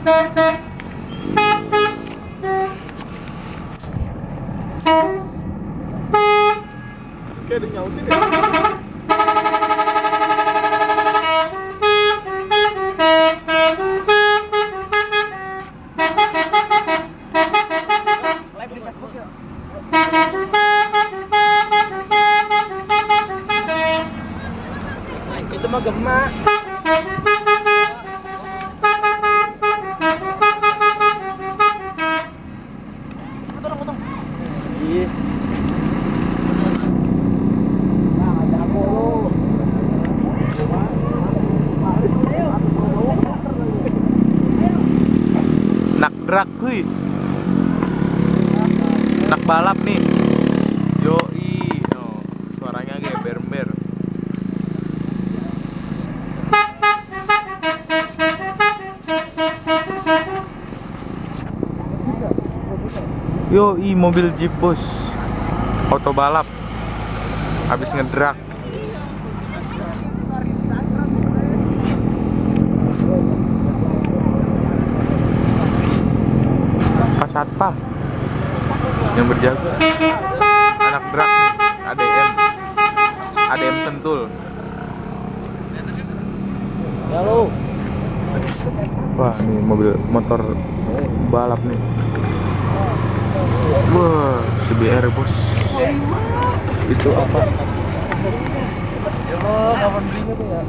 Kayak ada nyautin ya. Itu mah gemak. Potong. Iya. Nak drag kuy. Nak balap nih. Yoi. No, suaranya geber-ber. Yoi, mobil Jeep bos. Auto balap. Habis ngedrag. Pas satpam yang berjaga. Anak drag nih, ADM Sentul. Halo. Wah, nih mobil motor balap nih. Wah, CBR bos. Itu apa? Ya lo kapan belinya tuh ya?